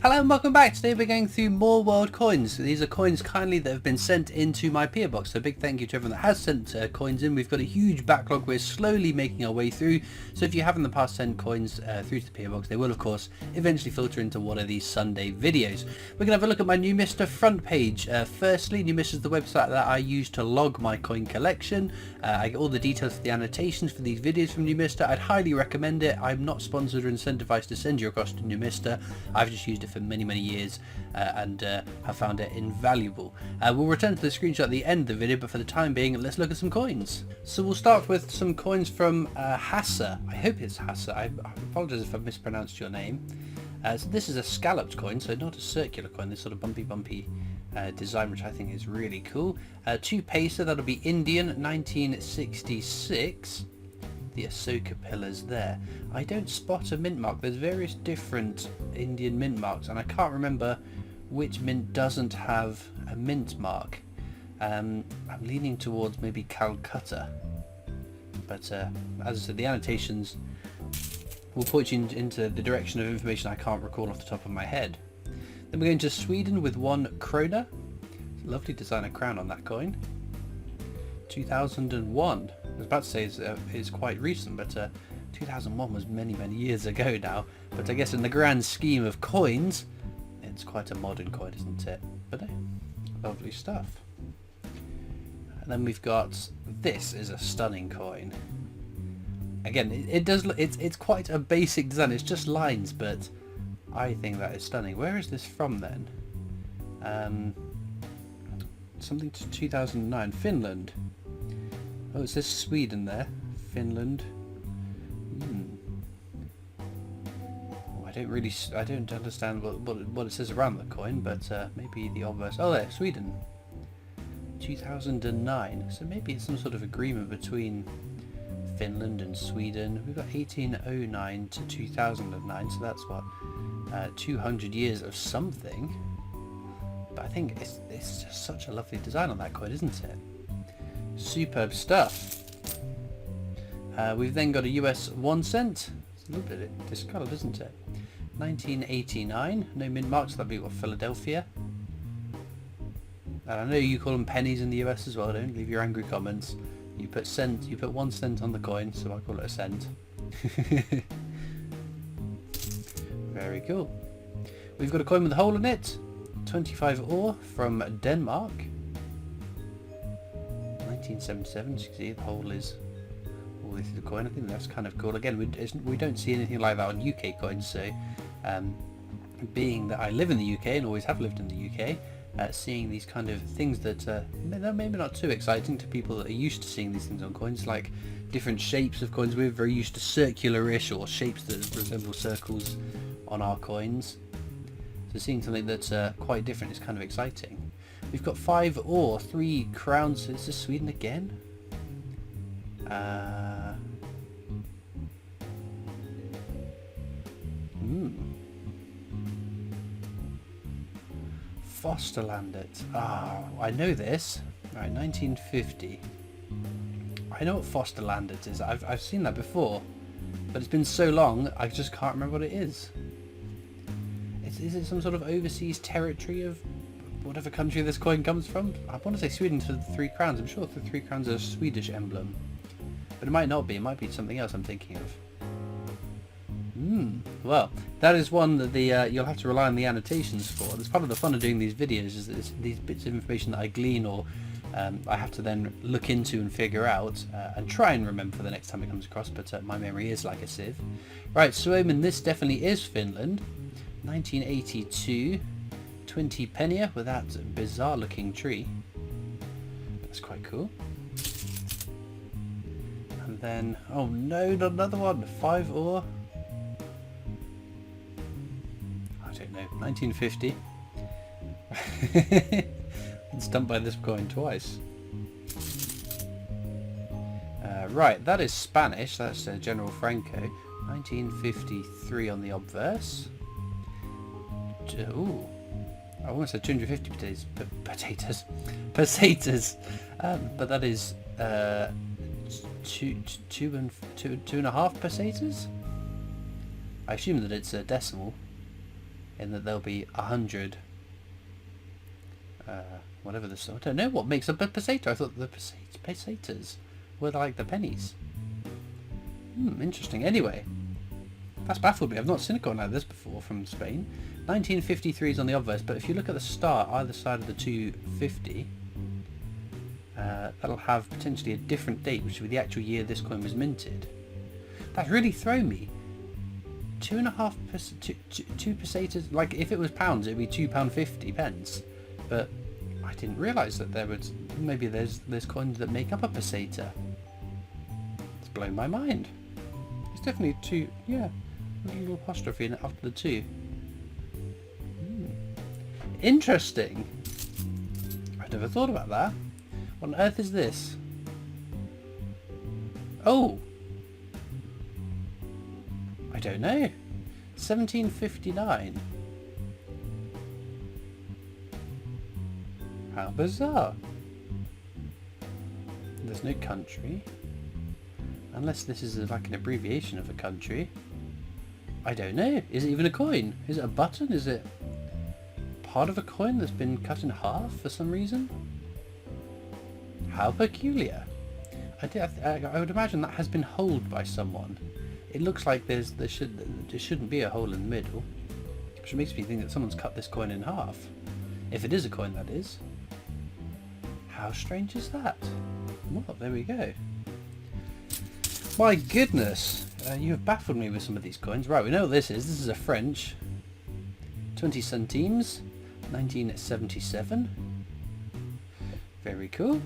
Hello and welcome back. Today we're going through more world coins. These are coins kindly that have been sent into my PO box. So big thank you to everyone that has sent coins in. We've got a huge backlog we're slowly making our way through. So if you have in the past sent coins through to the PO box, they will of course eventually filter into one of these Sunday videos. We're going to have a look at my New Mister front page. Firstly, New Mister is the website that I use to log my coin collection. I get all the details for the annotations for these videos from New Mister. I'd highly recommend it. I'm not sponsored or incentivized to send you across to New Mister. I've just used it for many years and have found it invaluable. We'll return to the screenshot at the end of the video, but for the time being let's look at some coins. So we'll start with some coins from Hassa. I hope it's Hassa. I apologize if I've mispronounced your name. So this is a scalloped coin, so not a circular coin, this sort of bumpy design, which I think is really cool. 2 paisa, that'll be Indian, 1966. The Asoka pillars there. I don't spot a mint mark. There's various different Indian mint marks and I can't remember which mint doesn't have a mint mark. I'm leaning towards maybe Calcutta, but as I said, the annotations will point you into the direction of information I can't recall off the top of my head. Then we're going to Sweden with 1 krona. Lovely designer crown on that coin. 2001. I was about to say it's quite recent, but 2001 was many years ago now. But I guess in the grand scheme of coins, it's quite a modern coin, isn't it? But lovely stuff. And then we've got, this is a stunning coin. Again, it's quite a basic design. It's just lines, but I think that is stunning. Where is this from then? Something to 2009, Finland. Oh, it says Sweden there. Finland. Oh, I don't understand what it says around the coin, but maybe the obverse. Oh, there, Sweden. 2009. So maybe it's some sort of agreement between Finland and Sweden. We've got 1809 to 2009, so that's what 200 years of something. But I think it's just such a lovely design on that coin, isn't it? Superb stuff. We've then got a US 1 cent. It's a little bit discoloured, isn't it? 1989. No mint marks. That'd be what, Philadelphia. And I know you call them pennies in the US as well. Don't leave your angry comments. You put cent. You put 1 cent on the coin, so I call it a cent. Very cool. We've got a coin with a hole in it. 25 ore from Denmark. 1977, as you can see the hole is all the way through the coin. I think that's kind of cool. Again, we don't see anything like that on UK coins, so being that I live in the UK and always have lived in the UK, seeing these kind of things that are maybe not too exciting to people that are used to seeing these things on coins, like different shapes of coins. We're very used to circular-ish or shapes that resemble circles on our coins, so seeing something that's quite different is kind of exciting. We've got 5 ore, 3 crowns. Is this Sweden again? Fosterlandet. I know this. Right, 1950. I know what Fosterlandet is. I've seen that before, but it's been so long I just can't remember what it is. Is it some sort of overseas territory of whatever country this coin comes from? I want to say Sweden for the 3 crowns. I'm sure the 3 crowns are a Swedish emblem, but it might not be. It might be something else I'm thinking of. Well, that is one that you'll have to rely on the annotations for. That's part of the fun of doing these videos, is that these bits of information that I glean or I have to then look into and figure out and try and remember for the next time it comes across, but my memory is like a sieve. Right, Suomen, this definitely is Finland. 1982. 20 pennier with that bizarre looking tree. That's quite cool. And then, oh no, not another one. 5 ore. I don't know. 1950. Been stumped by this coin twice. Right, that is Spanish. That's General Franco. 1953 on the obverse. Ooh. I almost said 250 potatoes, but that is 2.5 pesetas. I assume that it's a decimal. in that there'll be 100. Whatever this, I don't know what makes up a peseta. I thought the pesetas were like the pennies. Interesting. Anyway, that's baffled me. I've not seen a coin like this before from Spain. 1953 is on the obverse, but if you look at the star either side of the 250, that'll have potentially a different date, which will be the actual year this coin was minted. That's really thrown me. 2 pesetas. Like if it was pounds, it'd be £2.50. But I didn't realise that there was maybe there's coins that make up a peseta. It's blown my mind. It's definitely 2. Yeah, a little apostrophe in it after the 2. Interesting. I never thought about that. What on earth is this? Oh, I don't know. 1759. How bizarre. There's no country. Unless this is like an abbreviation of a country. I don't know. Is it even a coin? Is it a button? Is it part of a coin that's been cut in half for some reason? How peculiar. I would imagine that has been holed by someone. It looks like there shouldn't be a hole in the middle, which makes me think that someone's cut this coin in half. If it is a coin, that is. How strange is that? Well, there we go. My goodness, you have baffled me with some of these coins. Right, we know what this is. This is a French 20 centimes, 1977. Very cool.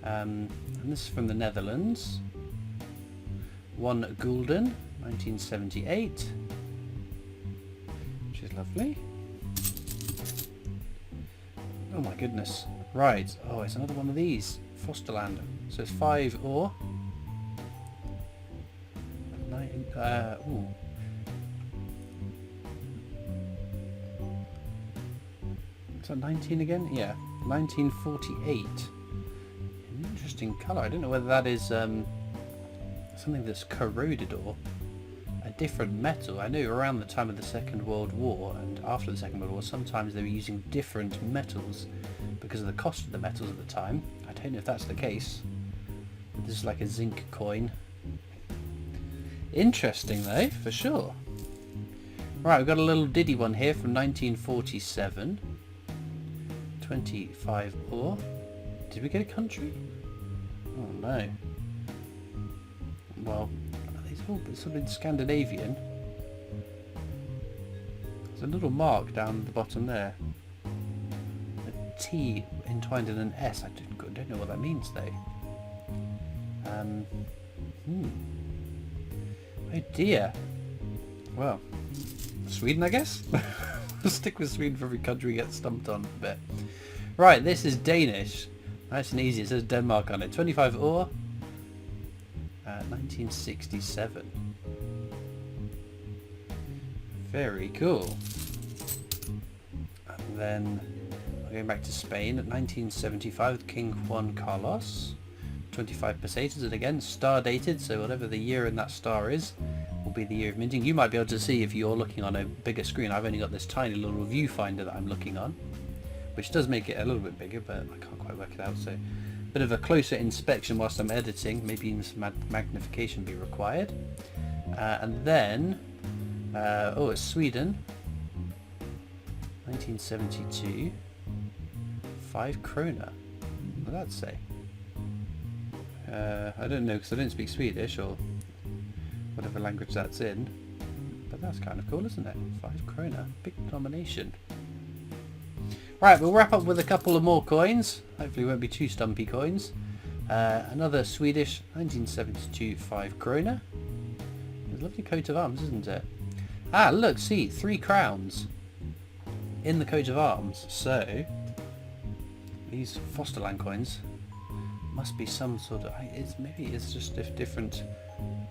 And this is from the Netherlands. 1 gulden, 1978, which is lovely. Oh my goodness. Right. Oh, it's another one of these. Fosterland. So it's 5 ore. Ooh. Is that 19 again? Yeah. 1948. An interesting colour. I don't know whether that is something that's corroded or a different metal. I know around the time of the Second World War and after the Second World War sometimes they were using different metals because of the cost of the metals at the time. I don't know if that's the case. This is like a zinc coin. Interesting though, for sure. Right, we've got a little diddy one here from 1947. 25 ore. Did we get a country? Oh no. Well, these all sort of Scandinavian. There's a little mark down the bottom there. A T entwined in an S. I don't know what that means though. Oh dear. Well, Sweden, I guess. We'll stick with Sweden for every country we get stumped on a bit. Right, this is Danish. Nice and easy. It says Denmark on it. 25 ore. 1967. Very cool. And then we're going back to Spain at 1975 with King Juan Carlos. 25 pesetas, and again star dated, so whatever the year in that star is will be the year of minting. You might be able to see if you're looking on a bigger screen. I've only got this tiny little viewfinder that I'm looking on, which does make it a little bit bigger, but I can't quite work it out, so bit of a closer inspection whilst I'm editing, maybe even some magnification be required. And then oh, it's Sweden, 1972, 5 krona. What did that say? I don't know because I don't speak Swedish or whatever language that's in, but that's kind of cool, isn't it? 5 krona, big denomination. Right, we'll wrap up with a couple of more coins. Hopefully it won't be too stumpy coins. Another Swedish 1972 5 krona. It's a lovely coat of arms, isn't it? Ah, look, see, 3 crowns in the coat of arms. So these Fosterland coins must be some sort of, maybe it's just a different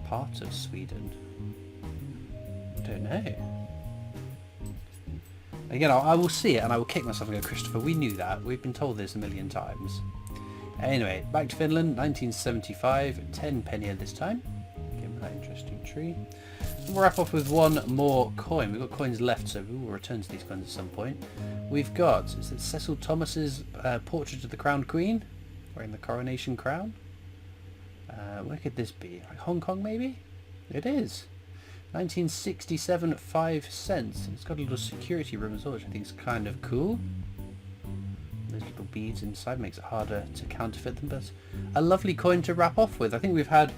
part of Sweden. I don't know. Again, I will see it and I will kick myself and go, Christopher, we knew that. We've been told this a million times. Anyway, back to Finland, 1975, 10 penny this time. Give me that interesting tree. We'll wrap off with one more coin. We've got coins left, so we will return to these coins at some point. We've got, is it Cecil Thomas's portrait of the Crowned Queen? Wearing the coronation crown? Where could this be? Like Hong Kong, maybe? It is. 1967, 5 cents. It's got a little security room as well, which I think is kind of cool. Those little beads inside makes it harder to counterfeit them, but a lovely coin to wrap off with. I think we've had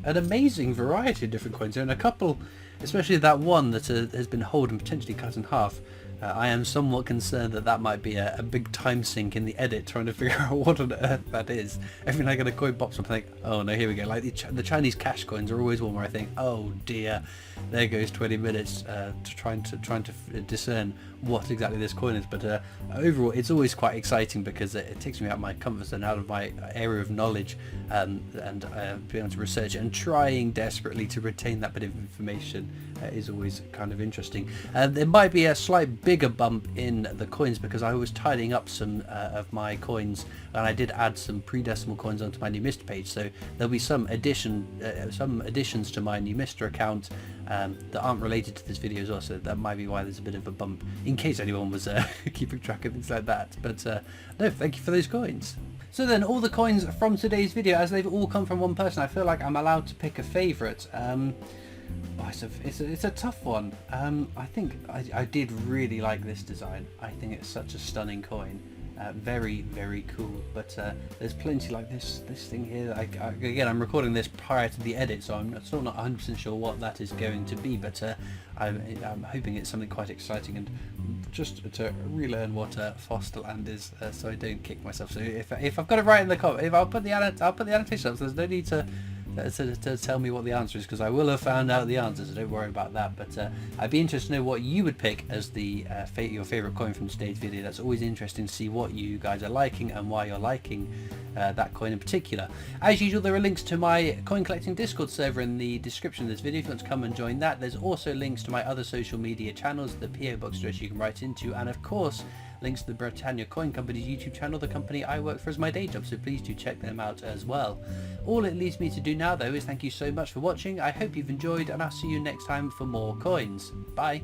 an amazing variety of different coins here, and a couple, especially that one that has been holed and potentially cut in half. I am somewhat concerned that that might be a big time sink in the edit, trying to figure out what on earth that is. Every time I get a coin pops up, I think, oh no, here we go. Like the Chinese cash coins are always one where I think, oh dear, there goes 20 minutes trying to discern what exactly this coin is. But overall, it's always quite exciting because it takes me out of my comfort zone, out of my area of knowledge, and being able to research it and trying desperately to retain that bit of information is always kind of interesting. There might be a slight bigger bump in the coins because I was tidying up some of my coins, and I did add some pre-decimal coins onto my new Mr page, so there'll be some additions to my new Mr account that aren't related to this video as well, so that might be why there's a bit of a bump, in case anyone was keeping track of things like that. But no, thank you for those coins. So then, all the coins from today's video, as they've all come from one person, I feel like I'm allowed to pick a favourite. It's a tough one. I think I did really like this design. I think it's such a stunning coin. Very, very cool. But there's plenty like this thing here. Again, I'm recording this prior to the edit, so I'm still not 100% sure what that is going to be. But I'm hoping it's something quite exciting, and just to relearn what Fosterland is, so I don't kick myself. So if I've got it right in the comment, I'll put the annotation up. So there's no need to tell me what the answer is, because I will have found out the answer, so don't worry about that. But I'd be interested to know what you would pick as the your favourite coin from today's video. That's always interesting to see what you guys are liking and why you're liking that coin in particular. As usual, there are links to my coin collecting Discord server in the description of this video if you want to come and join that. There's also links to my other social media channels, the PO Box address you can write into, and of course links to the Britannia Coin Company's YouTube channel, the company I work for as my day job, so please do check them out as well. All it leaves me to do now though is thank you so much for watching. I hope you've enjoyed, and I'll see you next time for more coins. Bye!